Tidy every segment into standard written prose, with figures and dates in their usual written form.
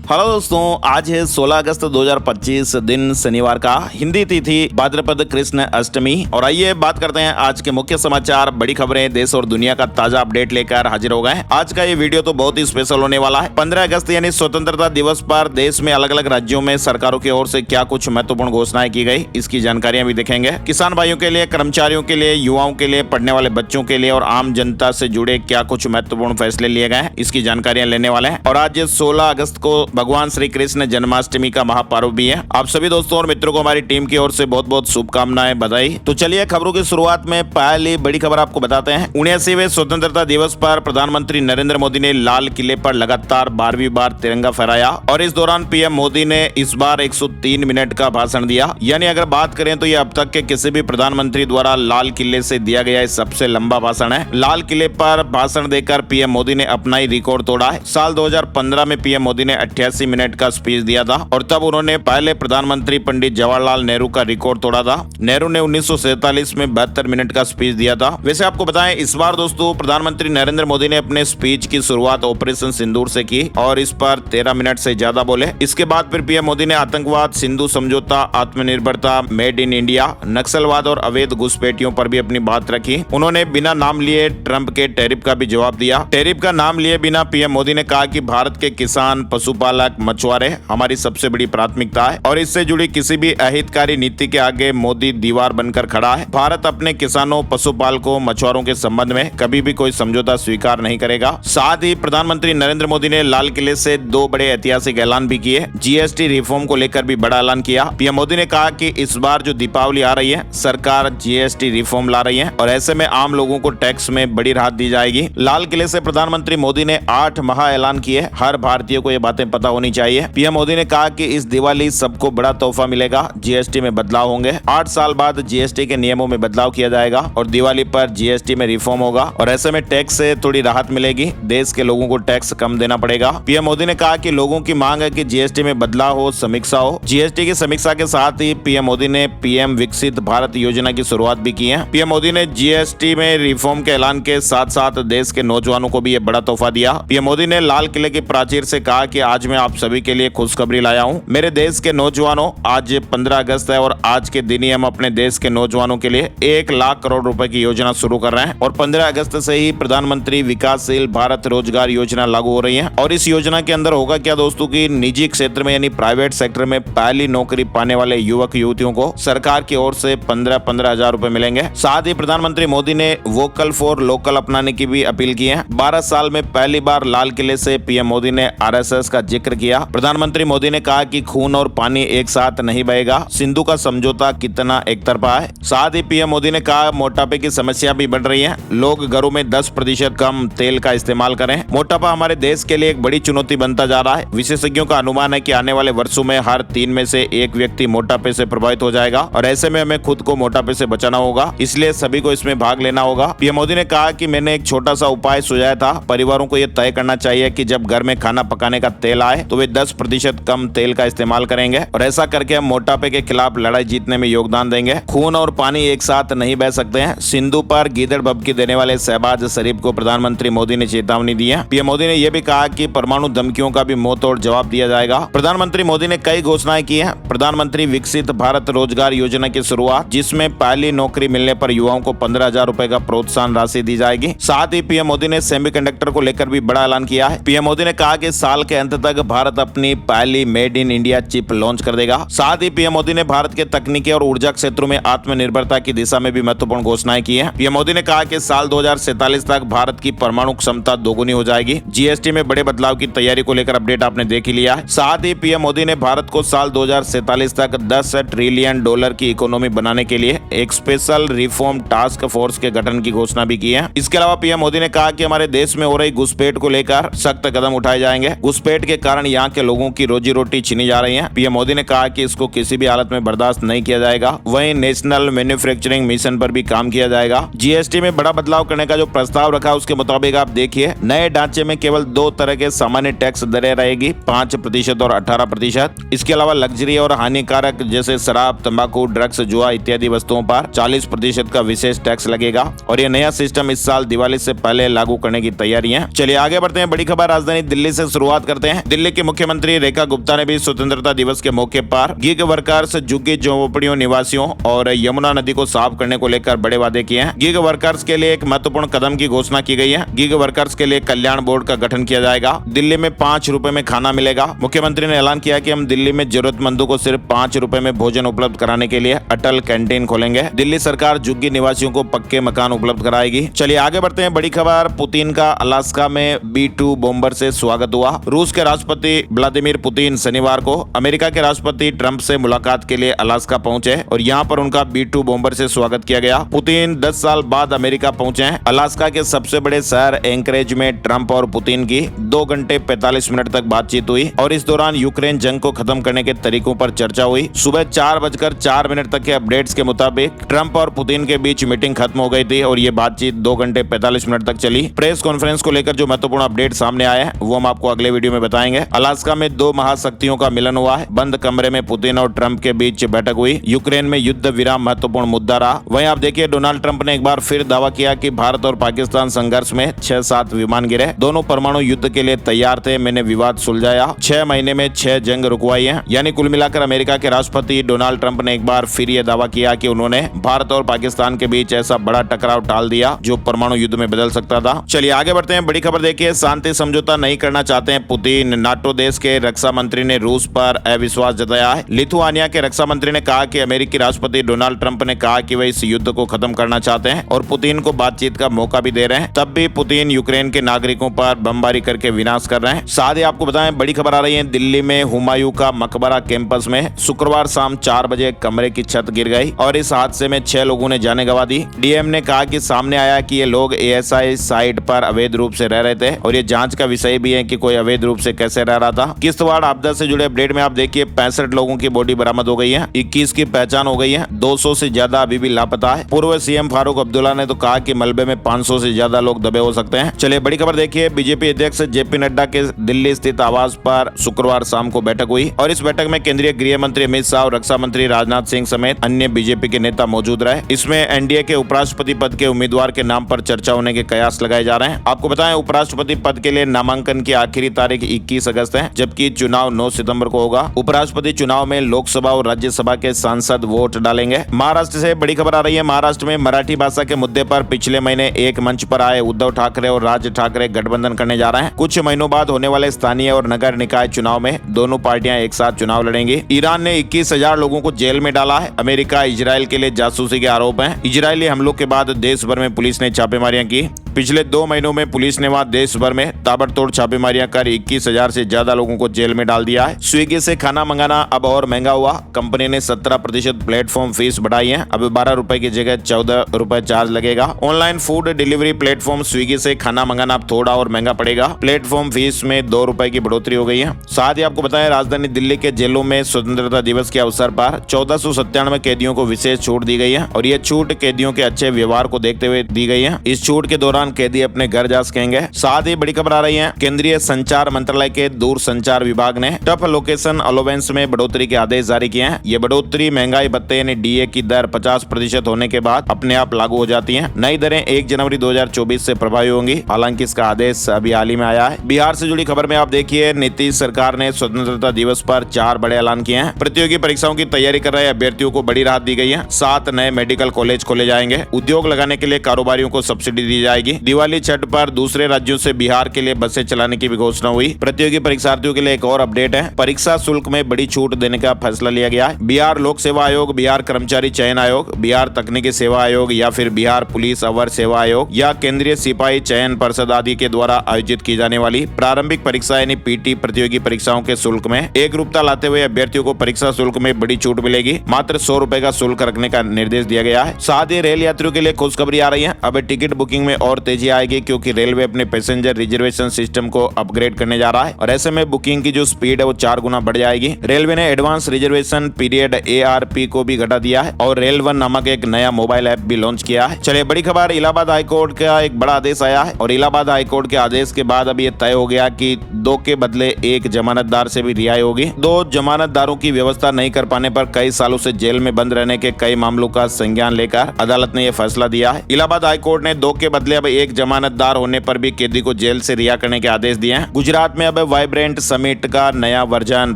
Hello दोस्तों, आज है 16 अगस्त 2025 दिन शनिवार का। हिंदी तिथि भाद्रपद कृष्ण अष्टमी। और आइए बात करते हैं आज के मुख्य समाचार, बड़ी खबरें, देश और दुनिया का ताजा अपडेट लेकर हाजिर हो गए। आज का ये वीडियो तो बहुत ही स्पेशल होने वाला है। 15 अगस्त यानी स्वतंत्रता दिवस पर देश में अलग अलग राज्यों में सरकारों की ओर से क्या कुछ महत्वपूर्ण घोषणाएं की गई, इसकी जानकारियां भी देखेंगे। किसान भाइयों के लिए, कर्मचारियों के लिए, युवाओं के लिए, पढ़ने वाले बच्चों के लिए और आम जनता से जुड़े क्या कुछ महत्वपूर्ण फैसले लिए गए, इसकी जानकारियां लेने वाले हैं। और आज 16 अगस्त को भगवान श्री कृष्ण जन्माष्टमी का महापर्व भी है। आप सभी दोस्तों और मित्रों को हमारी टीम की ओर से बहुत बहुत शुभकामनाएं, बधाई। तो चलिए खबरों की शुरुआत में पहली बड़ी खबर आपको बताते हैं। 79वें स्वतंत्रता दिवस पर प्रधानमंत्री नरेंद्र मोदी ने लाल किले पर लगातार 12वीं बार तिरंगा फहराया और इस दौरान पीएम मोदी ने इस बार 103 मिनट का भाषण दिया। यानी अगर बात करें तो ये अब तक के किसी भी प्रधानमंत्री द्वारा लाल किले से दिया गया सबसे लंबा भाषण है। लाल किले पर भाषण देकर पीएम मोदी ने अपना ही रिकॉर्ड तोड़ा है। साल 2015 में पीएम मोदी ने 88 मिनट का स्पीच दिया था और तब उन्होंने पहले प्रधानमंत्री पंडित जवाहरलाल नेहरू का रिकॉर्ड तोड़ा था। नेहरू ने 1947 में 72 मिनट का स्पीच दिया था। वैसे आपको बताएं, इस बार दोस्तों प्रधानमंत्री नरेंद्र मोदी ने अपने स्पीच की शुरुआत ऑपरेशन सिंदूर से की और इस पर 13 मिनट से ज्यादा बोले। इसके बाद फिर पीएम मोदी ने आतंकवाद, सिंधु समझौता, आत्मनिर्भरता, मेड इन इंडिया, नक्सलवाद और अवैध घुसपैठियों पर भी अपनी बात रखी। उन्होंने बिना नाम लिए ट्रंप के टैरिफ का भी जवाब दिया। टैरिफ का नाम लिए बिना पीएम मोदी ने कहा कि भारत के किसान, पशुपालक, मछुआरे हमारी सबसे बड़ी प्राथमिकता है और इससे जुड़ी किसी भी अहितकारी नीति के आगे मोदी दीवार बनकर खड़ा है। भारत अपने किसानों, पशुपालकों, मछुआरों के संबंध में कभी भी कोई समझौता स्वीकार नहीं करेगा। साथ ही प्रधानमंत्री नरेंद्र मोदी ने लाल किले से 2 बड़े ऐतिहासिक ऐलान भी किए। जीएसटी रिफॉर्म को लेकर भी बड़ा ऐलान किया। पीएम मोदी ने कहा कि इस बार जो दीपावली आ रही है, सरकार जीएसटी रिफॉर्म ला रही है और ऐसे में आम लोगों को टैक्स में बड़ी राहत दी जाएगी। लाल किले से प्रधानमंत्री मोदी ने 8 महा ऐलान किए। हर भारतीय को ये बातें पता होनी चाहिए। पीएम मोदी ने कहा कि इस दिवाली सबको बड़ा तोहफा मिलेगा। जीएसटी में बदलाव होंगे। 8 साल बाद जीएसटी के नियमों में बदलाव किया जाएगा और दिवाली पर जीएसटी में रिफॉर्म होगा और ऐसे में टैक्स से थोड़ी राहत मिलेगी। देश के लोगों को टैक्स कम देना पड़ेगा। पीएम मोदी ने कहा कि लोगों की मांग है कि जीएसटी में बदलाव हो, समीक्षा हो। जीएसटी की समीक्षा के साथ ही पीएम मोदी ने पीएम विकसित भारत योजना की शुरुआत भी की है। पीएम मोदी ने जीएसटी में रिफॉर्म के ऐलान के साथ साथ देश के नौजवानों को भी ये बड़ा तोहफा दिया। पीएम मोदी ने लाल किले की प्राचीर से कहा कि आज मैं आप सभी के लिए खुशखबरी लाया हूँ। मेरे देश के नौजवानों, आज 15 अगस्त है और आज के दिन ही हम अपने देश के नौजवानों के लिए 1 लाख करोड़ रुपए की योजना शुरू कर रहे हैं और 15 अगस्त से ही प्रधानमंत्री विकासशील भारत रोजगार योजना लागू हो रही है। और इस योजना के अंदर होगा क्या दोस्तों की निजी क्षेत्र में यानी प्राइवेट सेक्टर में पहली नौकरी पाने वाले युवक युवतियों को सरकार की ओर से 15-15 हजार रुपए मिलेंगे। साथ ही प्रधानमंत्री मोदी ने वोकल फॉर लोकल अपनाने की भी अपील की है। 12 साल में पहली बार लाल किले से पीएम मोदी ने आरएसएस का जिक्र किया। प्रधानमंत्री मोदी ने कहा कि खून और पानी एक साथ नहीं बहेगा। सिंधु का समझौता कितना एक तरफा है। साथ ही पीएम मोदी ने कहा मोटापे की समस्या भी बढ़ रही है। लोग घरों में 10% कम तेल का इस्तेमाल करें। मोटापा हमारे देश के लिए एक बड़ी चुनौती बनता जा रहा है। विशेषज्ञों का अनुमान है कि आने वाले वर्षों में हर 3 में से 1 व्यक्ति मोटापे से प्रभावित हो जाएगा और ऐसे में हमें खुद को मोटापे से बचाना होगा, इसलिए सभी को इसमें भाग लेना होगा। पीएम मोदी ने कहा कि मैंने एक छोटा सा उपाय सुझाया था। परिवारों को यह तय करना चाहिए कि जब घर में खाना पकाने का तेल आए तो वे 10% कम तेल का इस्तेमाल करेंगे और ऐसा करके हम मोटापे के खिलाफ लड़ाई जीतने में योगदान देंगे। खून और पानी एक साथ नहीं बह सकते हैं। सिंधु पर गीदड़ भभकी देने वाले शहबाज शरीफ को प्रधानमंत्री मोदी ने चेतावनी दी है। पीएम मोदी ने यह भी कहा कि परमाणु धमकियों का भी मुंह तोड़ जवाब दिया जाएगा। प्रधानमंत्री मोदी ने कई घोषणाएं की हैं। प्रधानमंत्री विकसित भारत रोजगार योजना की शुरुआत, जिसमें पहली नौकरी मिलने पर युवाओं को 15,000 रुपए का प्रोत्साहन राशि दी जाएगी। साथ ही पीएम मोदी ने सेमीकंडक्टर को लेकर भी बड़ा ऐलान किया है। पीएम मोदी ने कहा कि साल के अंत तक भारत अपनी पहली made in India chip launch कर देगा। साथ ही पीएम मोदी ने भारत के तकनीकी और ऊर्जा क्षेत्रों में आत्मनिर्भरता की दिशा में भी महत्वपूर्ण घोषणाएं की हैं। पीएम मोदी ने कहा कि साल 2047 तक भारत की परमाणु क्षमता दोगुनी हो जाएगी। जीएसटी में बड़े बदलाव की तैयारी को लेकर अपडेट आपने देख ही लिया है। साथ ही पीएम मोदी ने भारत को साल 2047 तक $10 ट्रिलियन की इकोनॉमी बनाने के लिए एक स्पेशल रिफॉर्म टास्क फोर्स के गठन की घोषणा भी की है। इसके अलावा पीएम मोदी ने कहा कि हमारे देश में हो रही घुसपैठ को लेकर सख्त कदम उठाए जाएंगे। घुसपैठ के कारण यहाँ के लोगों की रोजी रोटी छीनी जा रही है। पीएम मोदी ने कहा कि इसको किसी भी हालत में बर्दाश्त नहीं किया जाएगा। वहीं नेशनल मैन्युफैक्चरिंग मिशन पर भी काम किया जाएगा। जीएसटी में बड़ा बदलाव करने का जो प्रस्ताव रखा उसके मुताबिक आप देखिए, नए ढांचे में केवल 2 तरह के सामान्य टैक्स दरें रहेगी, 5% और 18%। इसके अलावा लग्जरी और हानिकारक जैसे शराब, तंबाकू, ड्रग्स, जुआ इत्यादि वस्तुओं पर 40% का विशेष टैक्स लगेगा और ये नया सिस्टम इस साल दिवाली से पहले लागू करने की तैयारी है। चलिए आगे बढ़ते हैं। बड़ी खबर राजधानी दिल्ली से शुरुआत करते हैं। दिल्ली की मुख्यमंत्री रेखा गुप्ता ने भी स्वतंत्रता दिवस के मौके पर गिग वर्कर्स, झुग्गी झोपड़ियों निवासियों और यमुना नदी को साफ करने को लेकर बड़े वादे किए हैं। गिग वर्कर्स के लिए एक महत्वपूर्ण कदम की घोषणा की गई है। गिग वर्कर्स के लिए कल्याण बोर्ड का गठन किया जाएगा। दिल्ली में 5 रुपए में खाना मिलेगा। मुख्यमंत्री ने ऐलान किया कि हम दिल्ली में जरूरतमंदों को सिर्फ 5 रुपए में भोजन उपलब्ध कराने के लिए अटल कैंटीन खोलेंगे। दिल्ली सरकार झुग्गी निवासियों को पक्के मकान उपलब्ध कराएगी। चलिए आगे बढ़ते हैं। बड़ी खबर, पुतिन का अलास्का में B-2 बॉम्बर से स्वागत हुआ। रूस के राष्ट्रपति व्लादिमीर पुतिन शनिवार को अमेरिका के राष्ट्रपति ट्रंप से मुलाकात के लिए अलास्का पहुंचे और यहां पर उनका B-2 बॉम्बर से स्वागत किया गया। पुतिन 10 साल बाद अमेरिका पहुंचे हैं। अलास्का के सबसे बड़े शहर एंकरेज में ट्रंप और पुतिन की 2 घंटे 45 मिनट तक बातचीत हुई और इस दौरान यूक्रेन जंग को खत्म करने के तरीकों पर चर्चा हुई। सुबह 4:04 तक के अपडेट्स के मुताबिक ट्रंप और पुतिन के बीच मीटिंग खत्म हो गई थी और ये बातचीत 2 घंटे 45 मिनट तक चली। प्रेस कॉन्फ्रेंस को लेकर जो महत्वपूर्ण अपडेट सामने आए हैं वो हम आपको अगले वीडियो में बताएंगे। अलास्का में 2 महाशक्तियों का मिलन हुआ है। बंद कमरे में पुतिन और ट्रंप के बीच बैठक हुई। यूक्रेन में युद्ध विराम महत्वपूर्ण मुद्दा रहा। वहीं आप देखिए, डोनाल्ड ट्रंप ने एक बार फिर दावा किया कि भारत और पाकिस्तान संघर्ष में 6-7 विमान गिरे। दोनों परमाणु युद्ध के लिए तैयार थे। मैंने विवाद सुलझाया। 6 महीने में 6 जंग रुकवाई है। यानी कुल मिलाकर अमेरिका के राष्ट्रपति डोनाल्ड ट्रंप ने एक बार फिर यह दावा किया कि उन्होंने भारत और पाकिस्तान के बीच ऐसा बड़ा टकराव टाल दिया जो परमाणु युद्ध में बदल सकता था। चलिए आगे बढ़ते हैं। बड़ी खबर देखिए, शांति समझौता नहीं करना चाहते हैं पुतिन। नाटो देश के रक्षा मंत्री ने रूस पर अविश्वास जताया है। लिथुआनिया के रक्षा मंत्री ने कहा कि अमेरिकी राष्ट्रपति डोनाल्ड ट्रंप ने कहा कि वे इस युद्ध को खत्म करना चाहते हैं और पुतिन को बातचीत का मौका भी दे रहे हैं। तब भी पुतिन यूक्रेन के नागरिकों पर बमबारी करके विनाश कर रहे हैं। साथ ही आपको बताएं, बड़ी खबर आ रही है, दिल्ली में हुमायूं का मकबरा कैंपस में शुक्रवार शाम 4 बजे कमरे की छत गिर गई और इस हादसे में 6 लोगों ने जाने गंवा दी। डीएम ने कहा कि सामने आया कि ये लोग ASI साइट पर अवैध रूप से रह रहे थे और ये जांच का विषय भी है कि कोई अवैध रूप से कैसे रह रहा था। किश्तवाड़ आपदा से जुड़े अपडेट में आप देखिए, 65 लोगों की बॉडी बरामद हो गई है। 21 की पहचान हो गई है। 200 से ज्यादा अभी भी लापता है। पूर्व सीएम फारूक अब्दुल्ला ने तो कहा कि मलबे में 500 से ज्यादा लोग दबे हो सकते हैं। चलिए बड़ी खबर देखिए, बीजेपी अध्यक्ष JP नड्डा के दिल्ली स्थित आवास पर शुक्रवार शाम को बैठक हुई और इस बैठक में केंद्रीय गृह मंत्री अमित शाह और रक्षा मंत्री राजनाथ सिंह समेत अन्य बीजेपी के नेता मौजूद रहे। इसमें एनडीए के उपराष्ट्रपति पद के उम्मीदवार के नाम पर चर्चा होने के कयास लगाए जा रहे हैं। आपको बताएं, उपराष्ट्रपति पद के लिए नामांकन की आखिरी तारीख 21 अगस्त है, जबकि चुनाव 9 सितंबर को होगा। उपराष्ट्रपति चुनाव में लोकसभा और राज्यसभा के सांसद वोट डालेंगे। महाराष्ट्र से बड़ी खबर आ रही है। महाराष्ट्र में मराठी भाषा के मुद्दे पर पिछले महीने एक मंच पर आए उद्धव ठाकरे और राज ठाकरे गठबंधन करने जा रहे हैं। कुछ महीनों बाद होने वाले स्थानीय और नगर निकाय चुनाव में दोनों पार्टियां एक साथ चुनाव लड़ेंगी। ईरान ने 21,000 लोगों को जेल में डाला है। अमेरिका इजराइल के लिए जासूसी के आरोप हैं। इजरायली हमलों के बाद देश भर में पुलिस ने छापेमारियां की। पिछले 2 महीनों में पुलिस ने वहां देश भर में ताबड़तोड़ छापेमारियां कर 21,000 से ज्यादा लोगों को जेल में डाल दिया है। स्विगी से खाना मंगाना अब और महंगा हुआ। कंपनी ने 17% प्लेटफॉर्म फीस बढ़ाई है। अब 12 रुपए की जगह 14 रुपए चार्ज लगेगा। Online food delivery platform Swiggy से खाना मंगाना अब थोड़ा और महंगा पड़ेगा। प्लेटफॉर्म फीस में 2 रुपए की बढ़ोतरी हो गई है। साथ ही आपको बताएं, राजधानी दिल्ली के जेलों में स्वतंत्रता दिवस के अवसर पर 1497 कैदियों को विशेष छूट दी गई है और ये छूट कैदियों के अच्छे व्यवहार को देखते हुए दी गई है। इस छूट के दौरान कैदी अपने घर जा सकेंगे। साथ ही बड़ी खबर आ रही है, केंद्रीय संचार मंत्रालय के दूर संचार विभाग ने टफ लोकेशन अलाउंस में बढ़ोतरी के आदेश जारी किए हैं। ये बढ़ोतरी महंगाई भत्ते यानी DA की दर 50% होने के बाद अपने आप लागू हो जाती है। नई दरें 1 जनवरी 2024 से प्रभावी होंगी। हालांकि इसका आदेश अभी हाल ही में आया है। बिहार से जुड़ी खबर में आप देखिए, नीतीश सरकार ने स्वतंत्रता दिवस पर 4 बड़े ऐलान किए हैं। प्रतियोगी परीक्षाओं की तैयारी कर रहे अभ्यर्थियों को बड़ी राहत दी गई है। 7 नए मेडिकल कॉलेज खोले जाएंगे। उद्योग लगाने के लिए कारोबारियों को सब्सिडी दी जाएगी। दिवाली छठ पर दूसरे राज्यों से बिहार के लिए बसें चलाने की भी घोषणा हुई। प्रतियोगी परीक्षार्थियों के लिए एक और अपडेट है, परीक्षा शुल्क में बड़ी छूट देने का फैसला लिया गया है। बिहार लोक सेवा आयोग, बिहार कर्मचारी चयन आयोग, बिहार तकनीकी सेवा आयोग या फिर बिहार पुलिस अवर सेवा आयोग या केंद्रीय सिपाही चयन परिषद आदि के द्वारा आयोजित की जाने वाली प्रारंभिक परीक्षा यानी PT प्रतियोगी परीक्षाओं के शुल्क में एक रूपता लाते हुए अभ्यर्थियों को परीक्षा शुल्क में बड़ी छूट मिलेगी। मात्र 100 रुपए का शुल्क रखने का निर्देश दिया गया है। साथ ही रेल यात्रियों के लिए खुशखबरी आ रही है। अब टिकट बुकिंग में और तेजी आएगी क्योंकि रेलवे अपने पैसेंजर रिजर्वेशन सिस्टम को अपग्रेड करने जा रहा है और ऐसे में बुकिंग की जो स्पीड है वो 4 गुना बढ़ जाएगी। रेलवे ने एडवांस रिजर्वेशन पीरियड ARP को भी घटा दिया है और रेल वन नामक एक नया मोबाइल ऐप भी लॉन्च किया है। चलिए बड़ी खबर, इलाहाबाद हाईकोर्ट का एक बड़ा आदेश आया है और इलाहाबाद हाईकोर्ट के आदेश के बाद अब ये तय हो गया कि 2 के बदले 1 जमानतदार से भी रिहाई होगी। 2 जमानतदारों की व्यवस्था नहीं कर पाने पर कई सालों से जेल में बंद रहने के कई मामलों का संज्ञान लेकर अदालत ने यह फैसला दिया है। इलाहाबाद हाईकोर्ट ने 2 के बदले अब 1 जमानतदार होने पर भी कैदी को जेल से रिहा करने के आदेश दिए हैं। गुजरात में अब वाइब्रेंट समिट का नया वर्जन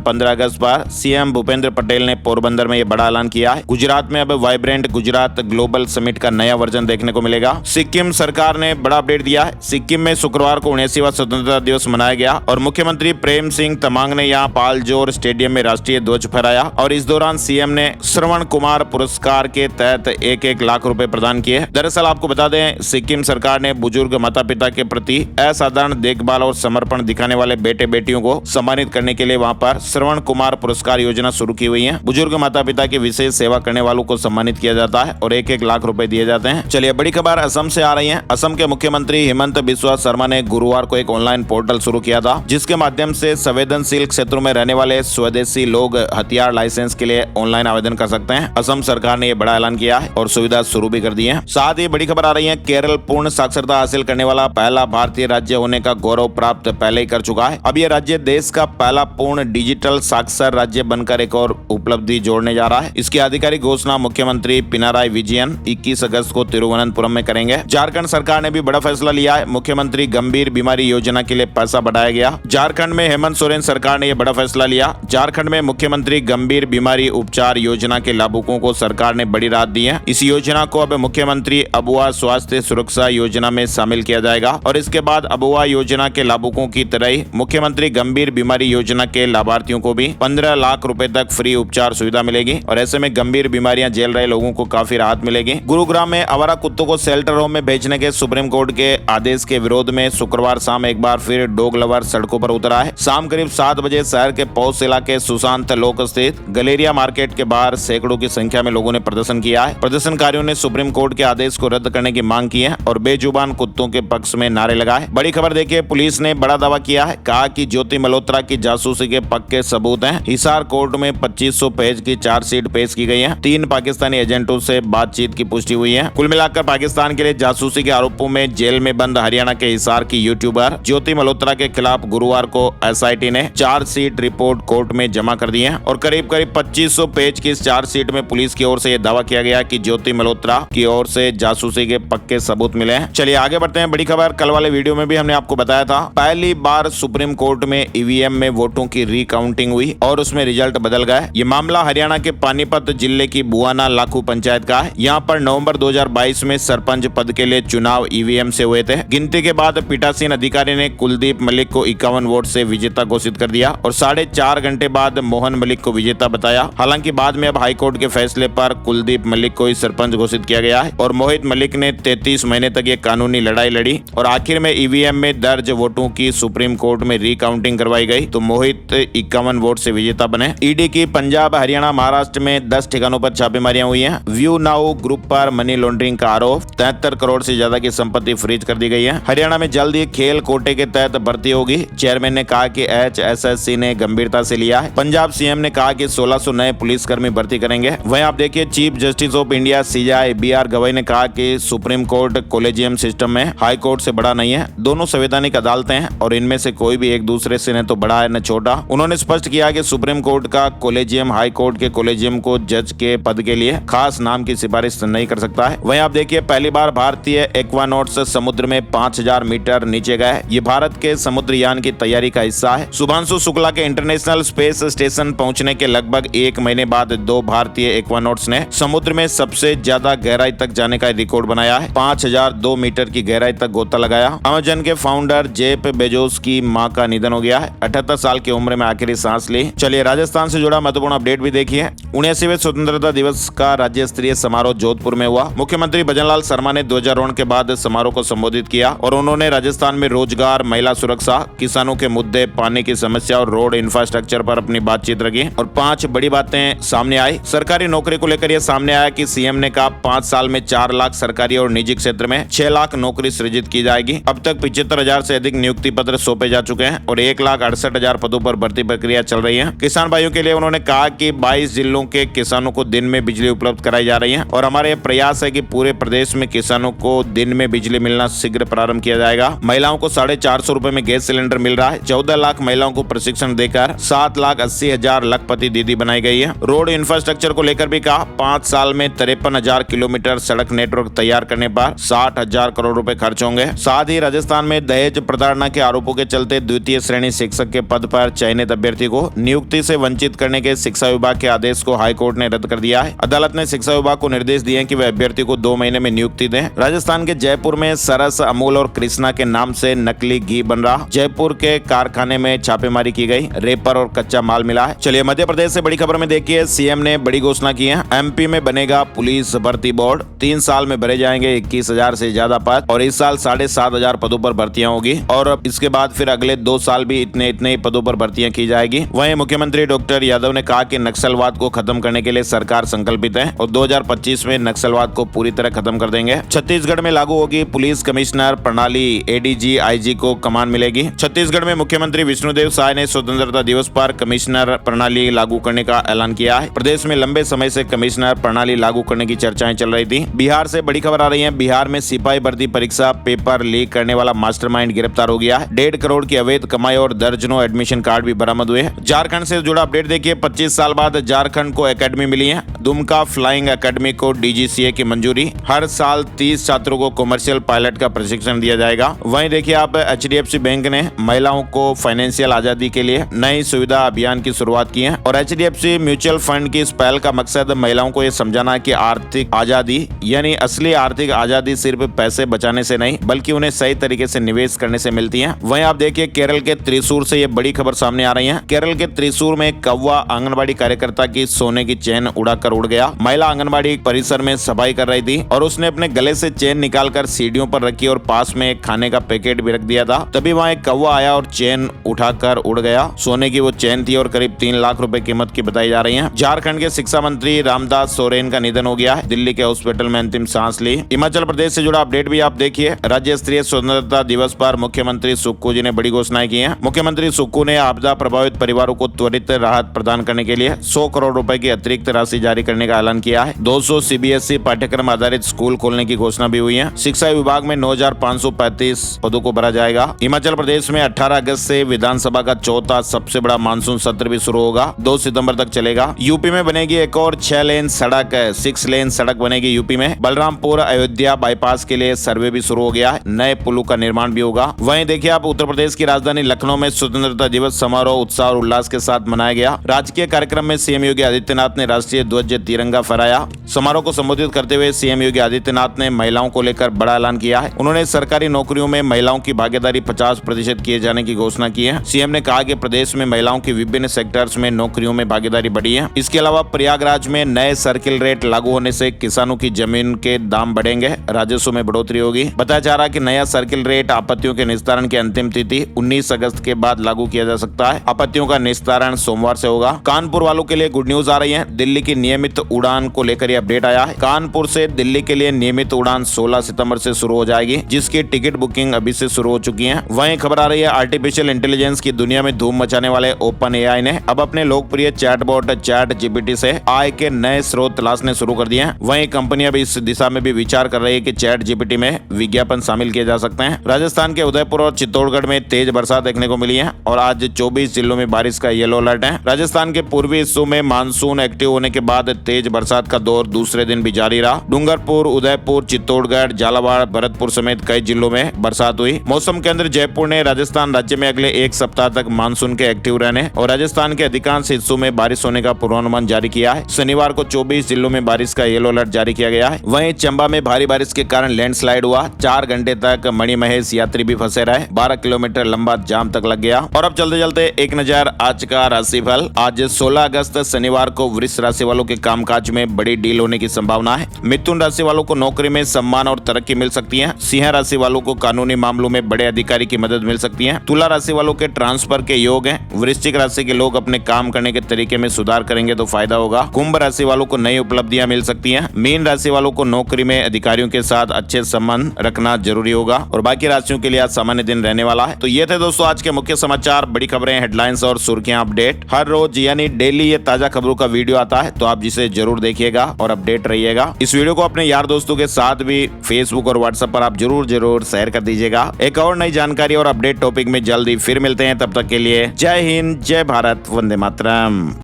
15 अगस्त पर सीएम भूपेंद्र पटेल ने पोरबंदर में ये बड़ा ऐलान किया है। गुजरात में अब वाइब्रेंट गुजरात ग्लोबल समिट का नया वर्जन देखने को मिलेगा। सिक्किम सरकार ने बड़ा अपडेट दिया है। सिक्किम में शुक्रवार को 79वां स्वतंत्रता दिवस मनाया गया और मुख्यमंत्री प्रेम सिंह तमांग ने यहाँ पालजोर स्टेडियम में राष्ट्रीय ध्वज फहराया और इस दौरान सीएम ने श्रवण कुमार पुरस्कार के तहत 1-1 लाख रुपए प्रदान किए। दरअसल आपको बता दें, सिक्किम सरकार ने बुजुर्ग माता पिता के प्रति असाधारण देखभाल और समर्पण दिखाने वाले बेटे बेटियों को सम्मानित करने के लिए वहां पर श्रवण कुमार पुरस्कार योजना शुरू की हुई है। बुजुर्ग माता पिता की विशेष सेवा करने वालों को सम्मानित किया जाता है और 1-1 लाख रुपए दिए जाते हैं। चलिए बड़ी खबर असम से आ रही है। असम के मुख्यमंत्री हिमंत बिस्वा शर्मा ने गुरुवार को एक ऑनलाइन पोर्टल शुरू किया था, जिसके माध्यम से संवेदनशील क्षेत्रों में रहने वाले स्वदेशी लोग हथियार लाइसेंस के लिए ऑनलाइन आवेदन कर सकते हैं। असम सरकार ने यह बड़ा ऐलान किया है और सुविधा शुरू भी कर दी है। साथ ही बड़ी खबर आ रही है, केरल पूर्ण साक्षरता हासिल करने वाला पहला भारतीय राज्य होने का गौरव प्राप्त पहले ही कर चुका है। अब यह राज्य देश का पहला पूर्ण डिजिटल साक्षर राज्य बनकर एक और उपलब्धि जोड़ने जा रहा है। इसकी आधिकारिक घोषणा मुख्यमंत्री पिनाराई विजयन 21 अगस्त को तिरुवनंतपुरम में करेंगे। झारखंड सरकार ने भी बड़ा फैसला लिया है। मुख्यमंत्री गंभीर बीमारी योजना के लिए पैसा बढ़ाया गया। झारखंड में हेमंत सोरेन सरकार ने यह बड़ा फैसला लिया। झारखंड में मुख्यमंत्री गंभीर बीमारी उपचार योजना के लाभुकों को सरकार ने बड़ी राहत दी है। इस योजना को अब मुख्यमंत्री अबुआ स्वास्थ्य सुरक्षा योजना में शामिल किया जाएगा और इसके बाद अबुआ योजना के लाभुकों की तरह ही मुख्यमंत्री गंभीर बीमारी योजना के लाभार्थियों को भी 15 लाख रुपए तक फ्री उपचार सुविधा मिलेगी और ऐसे में गंभीर बीमारियां झेल रहे लोगों को काफी राहत मिलेगी। गुरुग्राम में आवारा कुत्तों को शेल्टर होम में भेजने के सुप्रीम कोर्ट के आदेश के विरोध में शुक्रवार शाम एक बार फिर डॉग लवर सड़कों पर उतरा है। शाम करीब 7 बजे शहर के पौष इलाके सुशांत लोक स्थित गलेरिया मार्केट के बाहर सैकड़ों की संख्या में लोगों ने प्रदर्शन किया है। प्रदर्शनकारियों ने सुप्रीम कोर्ट के आदेश को रद्द करने की मांग की है और बेजुबान कुत्तों के पक्ष में नारे लगाए। बड़ी खबर देखिए, पुलिस ने बड़ा दावा किया है। कहा कि ज्योति मल्होत्रा की जासूसी के पक्के सबूत हैं। हिसार कोर्ट में 2500 पेज की चार्जशीट पेश की गई है। 3 पाकिस्तानी एजेंटों से बातचीत की पुष्टि हुई है। कुल मिलाकर पाकिस्तान के लिए जासूसी के आरोपों में जेल में बंद हरियाणा के हिसार की यूट्यूबर ज्योति मल्होत्रा के खिलाफ गुरुवार को एसआईटी ने चार्जशीट रिपोर्ट कोर्ट में जमा कर दी है और करीब 2500 पेज की इस चार्जशीट में पुलिस की ओर से यह दावा किया गया कि ज्योति मल्होत्रा की ओर से जासूसी के पक्के सबूत मिले हैं। चलिए आगे बढ़ते हैं। बड़ी खबर, कल वाले वीडियो में भी हमने आपको बताया था, पहली बार सुप्रीम कोर्ट में ईवीएम में वोटों की रिकाउंटिंग हुई और उसमें रिजल्ट बदल गए। ये मामला हरियाणा के पानीपत जिले की बुआना लाखू पंचायत का है। यहाँ पर नवंबर 2022 में सरपंच पद के लिए चुनाव ईवीएम से हुए थे। गिनती के बाद पीठासीन अधिकारी ने कुलदीप मलिक को 51 वोट से विजेता घोषित कर दिया और 4.5 घंटे बाद मोहन मलिक को विजेता बताया। हालांकि बाद में अब हाईकोर्ट के फैसले पर कुलदीप मलिक को ही सरपंच घोषित किया गया है और मोहित मलिक ने 33 महीने तक ये कानूनी लड़ाई लड़ी और आखिर में ईवीएम में दर्ज वोटों की सुप्रीम कोर्ट में रिकाउंटिंग करवाई गई तो मोहित 51 वोट से विजेता बने। ईडी की पंजाब, हरियाणा, महाराष्ट्र में 10 ठिकानों पर छापेमारियां हुई हैं। व्यू नाउ ग्रुप पर मनी लॉन्ड्रिंग का आरोप, 73 करोड़ से ज्यादा की संपत्ति फ्रीज कर दी गई है। हरियाणा में जल्द ही खेल कोटे के तहत भर्ती होगी। चेयरमैन ने कहा कि HSSC ने गंभीरता से लिया है। पंजाब सीएम ने कहा कि 1600 नए पुलिसकर्मी भर्ती करेंगे। वहीं आप देखिए, chief justice of India CJI BR Gavai ने कहा कि सुप्रीम कोर्ट कोलेजियम सिस्टम में हाई कोर्ट से बड़ा नहीं है। दोनों संवैधानिक अदालतें हैं और इनमें से कोई भी एक दूसरे से न तो बड़ा है न छोटा। उन्होंने स्पष्ट किया कि सुप्रीम कोर्ट का कोलेजियम हाई कोर्ट के कोलेजियम को जज के पद के लिए खास नाम की सिफारिश नहीं कर सकता है। वहीं आप देखिए, पहली बार भारतीय एक्वानॉट्स समुद्र में 5000 मीटर नीचे गए। ये भारत के समुद्रयान की तैयारी का हिस्सा है। शुभांशु शुक्ला के इंटरनेशनल स्पेस स्टेशन पहुंचने के लगभग 1 महीने बाद 2 भारतीय एक्वानॉट्स ने समुद्र में सबसे ज्यादा गहराई तक जाने का रिकॉर्ड बनाया है। 5002 मीटर की गहराई तक गोता लगाया। अमेजन के फाउंडर जेफ बेजोस की मां का निधन हो गया है। 78 साल की उम्र में आखिरी सांस ली। चलिए राजस्थान से जुड़ा महत्वपूर्ण अपडेट भी देखिए। 79वें स्वतंत्रता दिवस का राज्य स्तरीय समारोह जोधपुर में हुआ। मुख्यमंत्री भजनलाल शर्मा ने ध्वजारोहण के बाद समारोह को संबोधित किया और उन्होंने राजस्थान में रोजगार, महिला सुरक्षा, किसानों के मुद्दे, पानी की समस्या और रोड इंफ्रास्ट्रक्चर पर अपनी बातचीत रखी और 5 बड़ी बातें सामने आई। सरकारी नौकरी को लेकर यह सामने आया कि सीएम ने कहा 5 साल में 4 लाख सरकारी और निजी क्षेत्र में 6 लाख नौकरी सृजित की जाएगी। अब तक 75,000 से अधिक नियुक्ति पत्र सौंपे जा चुके हैं और 1,68,000 पदों पर भर्ती प्रक्रिया चल रही है। किसान भाइयों के लिए उन्होंने कहा कि 22 जिलों के किसानों को दिन में बिजली उपलब्ध कराई जा रही है और हमारे प्रयास है कि पूरे प्रदेश में किसानों को दिन में बिजली मिलना शीघ्र प्रारंभ किया जाएगा। महिलाओं को 450 रुपए में गैस सिलेंडर मिल रहा है। 14 लाख महिलाओं को प्रशिक्षण देकर 7,80,000 लखपति दीदी बनाई गई है। रोड इंफ्रास्ट्रक्चर को लेकर भी कहा 5 साल में 53,000 किलोमीटर सड़क नेटवर्क तैयार करने पर 60,000 करोड़ रुपए खर्च होंगे। साथ ही राजस्थान में दहेज प्रताड़ना के आरोपों के चलते द्वितीय श्रेणी शिक्षक के पद पर चयनित अभ्यर्थी को नियुक्ति से वंचित करने के शिक्षा विभाग के आदेश को हाईकोर्ट ने रद्द कर दिया है। अदालत ने शिक्षा विभाग को निर्देश दिए कि वे अभ्यर्थी को 2 महीने में नियुक्ति दें। राजस्थान के जयपुर में सरस, अमूल और कृष्णा के नाम से नकली घी बन रहा। जयपुर के कारखाने में छापेमारी की गई, रेपर और कच्चा माल मिला है। चलिए मध्य प्रदेश से बड़ी खबर में देखिए, सीएम ने बड़ी घोषणा की है। एमपी में बनेगा पुलिस भर्ती बोर्ड। 3 साल में भरे जाएंगे 21,000 से ज्यादा पद और इस साल 7,500 पदों पर भर्तियां होगी और इसके बाद फिर अगले 2 साल भी इतने ही पदों पर भर्तियां की जाएगी। वहीं मुख्यमंत्री डॉक्टर यादव ने कहा कि नक्सलवाद को खत्म करने के लिए सरकार संकल्पित है और 2025 में नक्सलवाद को पूरी तरह खत्म कर देंगे। छत्तीसगढ़ में लागू होगी पुलिस कमिश्नर प्रणाली, एडीजी आईजी को कमान मिलेगी। छत्तीसगढ़ में मुख्यमंत्री विष्णुदेव साय ने स्वतंत्रता दिवस पर कमिश्नर प्रणाली लागू करने का ऐलान किया है। प्रदेश में लंबे समय से कमिश्नर प्रणाली लागू करने की चर्चाएं चल रही थी। बिहार से बड़ी खबर आ रही है। बिहार में सिपाही भर्ती परीक्षा पेपर लीक करने वाला मास्टरमाइंड गिरफ्तार हो गया है। 1.5 करोड़ की अवैध कमाई और दर्जनों एडमिशन कार्ड भी बरामद हुए। झारखंड से जुड़ा अपडेट देखिए। 25 साल बाद झारखंड को एकेडमी मिली है। दुमका फ्लाइंग एकेडमी को डीजीसीए की मंजूरी। हर साल 30 छात्रों को कमर्शियल पायलट का प्रशिक्षण दिया जाएगा। वहीं देखिए आप, एचडीएफसी बैंक ने महिलाओं को फाइनेंशियल आजादी के लिए नई सुविधा अभियान की शुरुआत की है और एचडीएफसी म्यूचुअल फंड की इस पहल का मकसद महिलाओं को यह समझाना कि आर्थिक आजादी यानी असली आर्थिक आजादी सिर्फ पैसे बचाने से नहीं बल्कि उन्हें सही तरीके से निवेश करने से मिलती है। वहीं आप देखिए, केरल के त्रिशूर से ये बड़ी खबर सामने आ रही है। केरल के त्रिशूर में कौवा आंगनबाड़ी कार्यकर्ता की सोने की चेन उड़ाकर उड़ गया। महिला आंगनबाड़ी परिसर में सफाई कर रही थी और उसने अपने गले से चेन निकालकर सीढ़ियों पर रखी और पास में एक खाने का पैकेट भी रख दिया था। तभी वहां एक कौवा आया और चेन उठाकर उड़ गया। सोने की वो चेन थी और करीब 3 लाख रुपए कीमत की बताई जा रही है। झारखंड के शिक्षा मंत्री रामदास सोरेन का निधन हो गया है। दिल्ली के हॉस्पिटल में अंतिम सांस ली। हिमाचल प्रदेश से जुड़ा अपडेट भी आप देखिए। राज्य स्तरीय स्वतंत्रता दिवस पर मुख्यमंत्री सुक्खू जी ने बड़ी घोषणाएं की है। मुख्यमंत्री सुक्खू ने आपदा प्रभावित परिवारों को त्वरित राहत प्रदान करने के लिए 100 करोड़ रुपए की अतिरिक्त राशि जारी करने का ऐलान किया है। 200 सीबीएसई पाठ्यक्रम आधारित स्कूल खोलने की घोषणा भी हुई है। शिक्षा विभाग में 9,535 पदों को भरा जाएगा। हिमाचल प्रदेश में 18 अगस्त से विधानसभा का चौथा सबसे बड़ा मानसून सत्र भी शुरू होगा। 2 सितंबर तक चलेगा। यूपी में बनेगी एक और 6 लेन सड़क, 6 लेन सड़क बनेगी यूपी में। बलरामपुर अयोध्या बाईपास के लिए सर्वे भी शुरू हो गया है। नए पुलों का निर्माण भी होगा। वहीं देखिए आप, उत्तर प्रदेश की राजधानी लखनऊ में स्वतंत्रता दिवस समारोह उत्साह और उल्लास के साथ मनाया गया। राजकीय कार्यक्रम में सीएम योगी आदित्यनाथ ने राष्ट्रीय ध्वज तिरंगा फहराया। समारोह को संबोधित करते हुए सीएम योगी आदित्यनाथ ने महिलाओं को लेकर बड़ा ऐलान किया है। उन्होंने सरकारी नौकरियों में महिलाओं की भागीदारी 50% किए जाने की घोषणा की है। सीएम ने कहा कि प्रदेश में महिलाओं की विभिन्न सेक्टर्स में नौकरियों में भागीदारी बढ़ी है। इसके अलावा प्रयागराज में नए सर्किल रेट लागू होने से किसानों की जमीन के दाम बढ़ेंगे, राजस्व में बढ़ोतरी होगी। बताया जा रहा है कि नया सर्किल रेट आपत्तियों के निस्तारण की अंतिम तिथि 19 अगस्त के बाद लागू किया जा सकता है। आपत्तियों का निस्तारण सोमवार से होगा। कानपुर वालों के लिए गुड न्यूज आ रही है। दिल्ली की नियमित उड़ान को लेकर यह अपडेट आया है। कानपुर से दिल्ली के लिए नियमित उड़ान 16 सितंबर से शुरू हो जाएगी, जिसकी टिकट बुकिंग अभी से शुरू हो चुकी है। वहीं खबर आ रही है, आर्टिफिशियल इंटेलिजेंस की दुनिया में धूम मचाने वाले ओपन एआई ने अब अपने लोकप्रिय चैटबॉट चैट जीपीटी से आय के नए स्रोत तलाशने शुरू कर दिए हैं। वहीं कंपनियां भी इस दिशा में भी विचार कर रही है कि चैट जीपीटी में विज्ञापन शामिल किए जा सकते हैं। राजस्थान के उदयपुर और चित्तौड़गढ़ में तेज बरसात देखने को मिली है और आज 24 जिलों में बारिश का येलो अलर्ट है। राजस्थान के पूर्वी हिस्सों में मानसून एक्टिव होने के बाद तेज बरसात का दौर दूसरे दिन भी जारी रहा। डूंगरपुर, उदयपुर, चित्तौड़गढ़, झालावाड़, भरतपुर समेत कई जिलों में बरसात हुई। मौसम केंद्र जयपुर ने राजस्थान राज्य में अगले 1 सप्ताह तक मानसून के एक्टिव रहने और राजस्थान के अधिकांश हिस्सों में बारिश होने का पूर्वानुमान जारी किया है। शनिवार को 24 जिलों में बारिश का येलो अलर्ट जारी किया गया है। वहीं चंबा में भारी बारिश के कारण लैंडस्लाइड हुआ। 4 घंटे तक मणिमहेश यात्री भी फंसे रहे। 12 किलोमीटर लंबा जाम तक लग गया। और अब चलते चलते एक नजर आज का राशिफल। आज 16 अगस्त शनिवार को वृष राशि वालों के कामकाज में बड़ी डील होने की संभावना है। मिथुन राशि वालों को नौकरी में सम्मान और तरक्की मिल सकती है। सिंह राशि वालों को कानूनी मामलों में बड़े अधिकारी की मदद मिल सकती है। तुला राशि वालों के ट्रांसफर के योग हैं। वृश्चिक राशि के लोग अपने काम करने के तरीके में सुधार करेंगे तो फायदा होगा। कुंभ राशि वालों को नई उपलब्धियां मिल सकती हैं। मीन राशि वालों को नौकरी में अधिकारियों के साथ अच्छे संबंध रखना जरूरी होगा और बाकी राशियों के लिए आज सामान्य दिन रहने वाला है। तो ये थे दोस्तों आज के मुख्य समाचार, बड़ी खबरें, हेडलाइंस और सुर्खियां अपडेट। हर रोज यानी डेली ये ताजा खबरों का वीडियो आता है, तो आप जिसे जरूर देखिएगा और अपडेट रहिएगा। इस वीडियो को अपने यार दोस्तों के साथ भी फेसबुक और व्हाट्सएप पर आप जरूर शेयर कर दीजिएगा। एक और नई जानकारी और अपडेट टॉपिक में जल्दी फिर मिलते हैं। तब तक के लिए जय हिंद, जय भारत, वंदे मातरम।